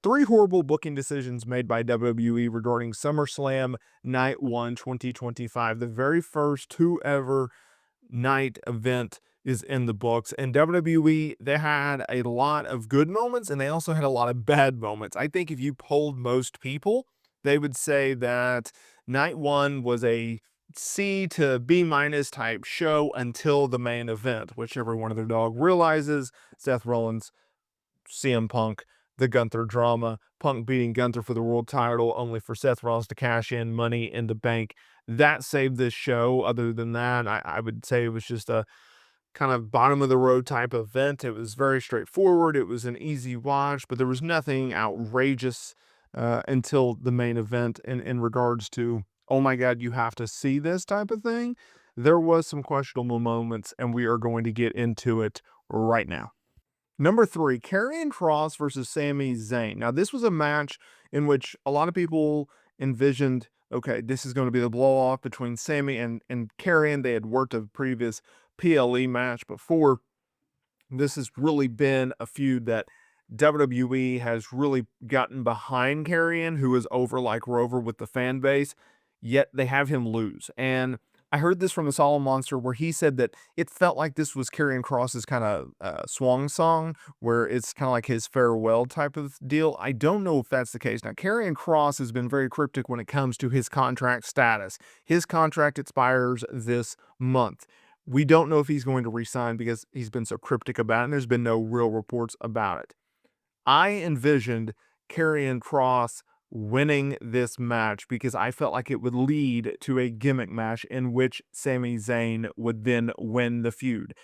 Three horrible booking decisions made by WWE regarding SummerSlam Night 1 2025. The very first two ever night event is in the books. And WWE, they had a lot of good moments and they also had a lot of bad moments. I think if you polled most people, they would say that night one was a C to B minus type show until the main event, which everyone of their dog realizes Seth Rollins, CM Punk, the Gunther drama, Punk beating Gunther for the world title, only for Seth Rollins to cash in Money in the Bank. That saved this show. Other than that, I would say it was just a kind of bottom of the road type event. It was very straightforward. It was an easy watch, but there was nothing outrageous until the main event in regards to, oh my God, you have to see this type of thing. There was some questionable moments, and we are going to get into it right now. Number three, Karrion Kross versus Sami Zayn. Now, this was a match in which a lot of people envisioned, okay, this is going to be the blow off between Sami and Karrion. They had worked a previous PLE match before. This has really been a feud that WWE has really gotten behind Karrion, who is over like Rover with the fan base, yet they have him lose. And I heard this from the Solid Monster where he said that it felt like this was Karrion Kross's kind of swan song, where it's kind of like his farewell type of deal. I don't know if that's the case. Now, Karrion Kross has been very cryptic when it comes to his contract status. His contract expires this month. We don't know if he's going to resign because he's been so cryptic about it, and there's been no real reports about it. I envisioned Karrion Kross winning this match because I felt like it would lead to a gimmick match in which Sami Zayn would then win the feud.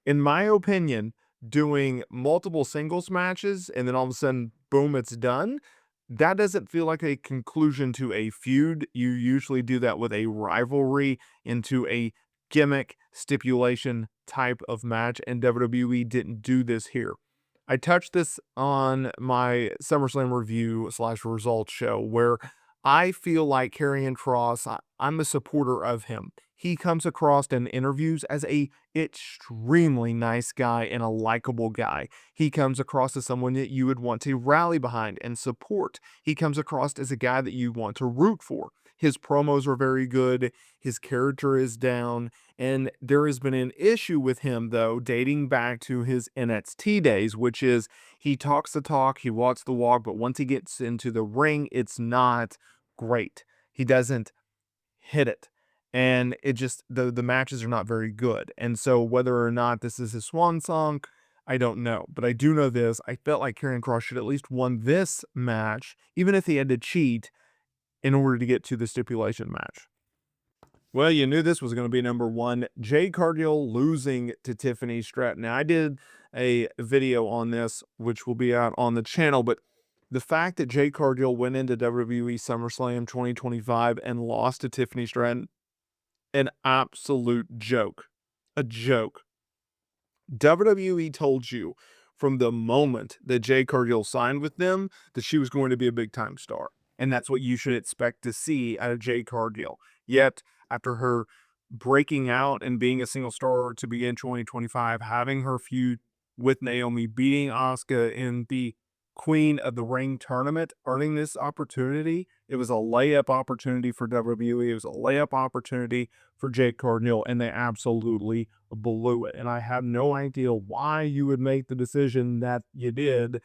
In my opinion, doing multiple singles matches and then all of a sudden, boom, it's done, that doesn't feel like a conclusion to a feud. You usually do that with a rivalry into a gimmick stipulation type of match, and WWE didn't do this here. I touched this on my SummerSlam review slash results show where I feel like Karrion Kross, I'm a supporter of him. He comes across in interviews as a extremely nice guy and a likable guy. He comes across as someone that you would want to rally behind and support. He comes across as a guy that you want to root for. His promos are very good. His character is down. And there has been an issue with him, though, dating back to his NXT days, which is he talks the talk, he walks the walk, but once he gets into the ring, it's not great. He doesn't hit it. And it just, the matches are not very good. And so whether or not this is his swan song, I don't know. But I do know this. I felt like Karrion Kross should at least won this match, even if he had to cheat in order to get to the stipulation match. Well, you knew this was going to be number one. Jade Cargill losing to Tiffany Stratton. Now, I did a video on this, which will be out on the channel, but the fact that Jade Cargill went into WWE SummerSlam 2025 and lost to Tiffany Stratton, an absolute joke. A joke. WWE told you from the moment that Jade Cargill signed with them that she was going to be a big time star. And that's what you should expect to see out of Jade Cargill. Yet, after her breaking out and being a single star to begin 2025, having her feud with Naomi, beating Asuka in the Queen of the Ring tournament, earning this opportunity, it was a layup opportunity for WWE. It was a layup opportunity for Jade Cargill, and they absolutely blew it. And I have no idea why you would make the decision that you did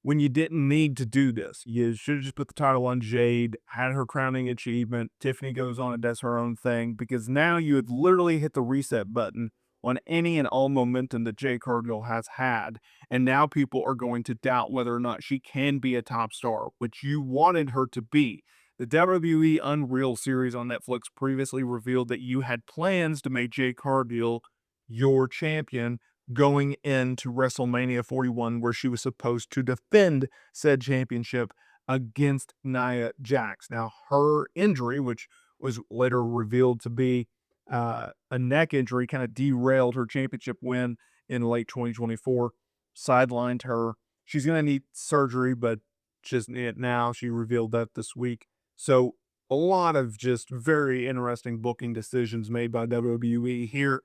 when you didn't need to do this. You should have just put the title on Jade, had her crowning achievement. Tiffany goes on and does her own thing, because now you had literally hit the reset button on any and all momentum that Jade Cargill has had. And now people are going to doubt whether or not she can be a top star, which you wanted her to be. The WWE Unreal series on Netflix previously revealed that you had plans to make Jade Cargill your champion going into WrestleMania 41, where she was supposed to defend said championship against Nia Jax. Now, her injury, which was later revealed to be a neck injury, kind of derailed her championship win in late 2024, sidelined her. She's going to need surgery, but just now. She revealed that this week. So, a lot of just very interesting booking decisions made by WWE here,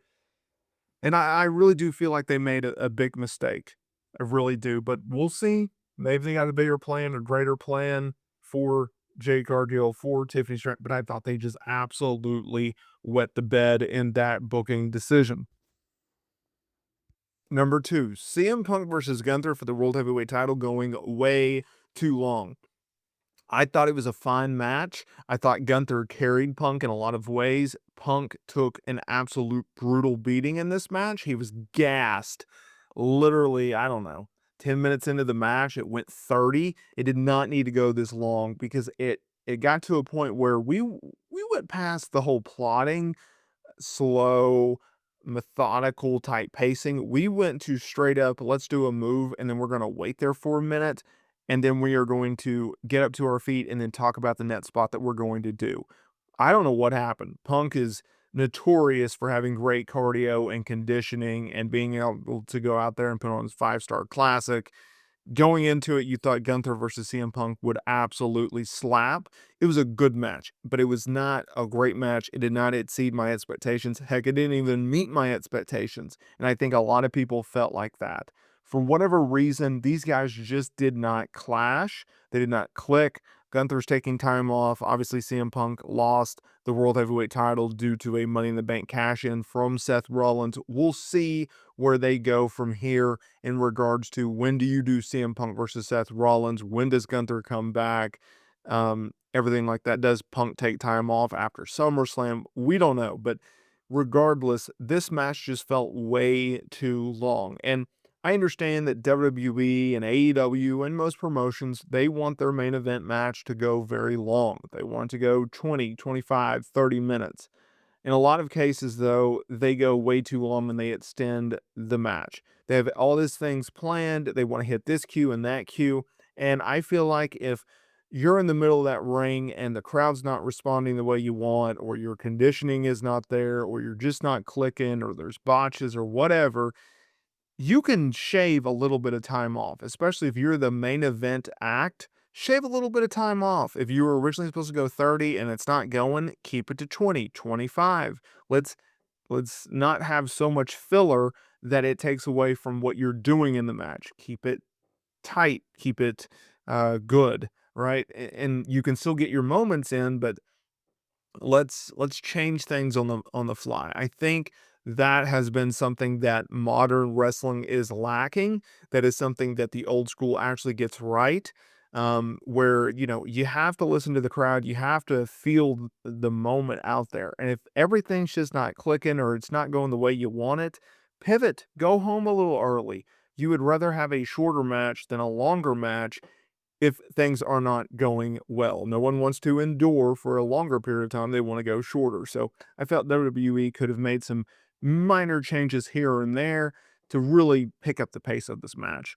and I really do feel like they made a big mistake. I really do, but we'll see. Maybe they got a bigger plan, a greater plan for Jade Cargill, for Tiffany Stratton, but I thought they just absolutely wet the bed in that booking decision. Number 2, CM Punk versus Gunther for the World Heavyweight title going way too long. I thought it was a fine match. I thought Gunther carried Punk in a lot of ways. Punk took an absolute brutal beating in this match. He was gassed. Literally, I don't know, 10 minutes into the match, it went 30. It did not need to go this long because it got to a point where we went past the whole plotting, slow, methodical type pacing. We went to straight up, let's do a move, and then we're going to wait there for a minute. And then we are going to get up to our feet and then talk about the net spot that we're going to do. I don't know what happened. Punk is notorious for having great cardio and conditioning and being able to go out there and put on his 5-star classic. Going into it, you thought Gunther versus CM Punk would absolutely slap. It was a good match, but it was not a great match. It did not exceed my expectations. Heck, it didn't even meet my expectations. And I think a lot of people felt like that. For whatever reason, these guys just did not clash. They did not click. Gunther's taking time off. Obviously, CM Punk lost the World Heavyweight title due to a Money in the Bank cash in from Seth Rollins. We'll see where they go from here in regards to when do you do CM Punk versus Seth Rollins? When does Gunther come back? Everything like that. Does Punk take time off after SummerSlam? We don't know. But regardless, this match just felt way too long. And I understand that WWE and AEW and most promotions, they want their main event match to go very long. They want to go 20, 25, 30 minutes. In a lot of cases, though, they go way too long and they extend the match. They have all these things planned. They want to hit this cue and that cue. And I feel like if you're in the middle of that ring and the crowd's not responding the way you want, or your conditioning is not there, or you're just not clicking, or there's botches or whatever, you can shave a little bit of time off, especially if you're the main event act. Shave a little bit of time off. If you were originally supposed to go 30 and it's not going, keep it to 20, 25. Let's not have so much filler that it takes away from what you're doing in the match. Keep it tight, keep it good, right? And you can still get your moments in, but let's change things on the fly. I think that has been something that modern wrestling is lacking. That is something that the old school actually gets right. Where you have to listen to the crowd, you have to feel the moment out there, and if everything's just not clicking or it's not going the way you want it, pivot, go home a little early. You would rather have a shorter match than a longer match if things are not going well. No one wants to endure for a longer period of time. They want to go shorter. So I felt WWE could have made some minor changes here and there to really pick up the pace of this match.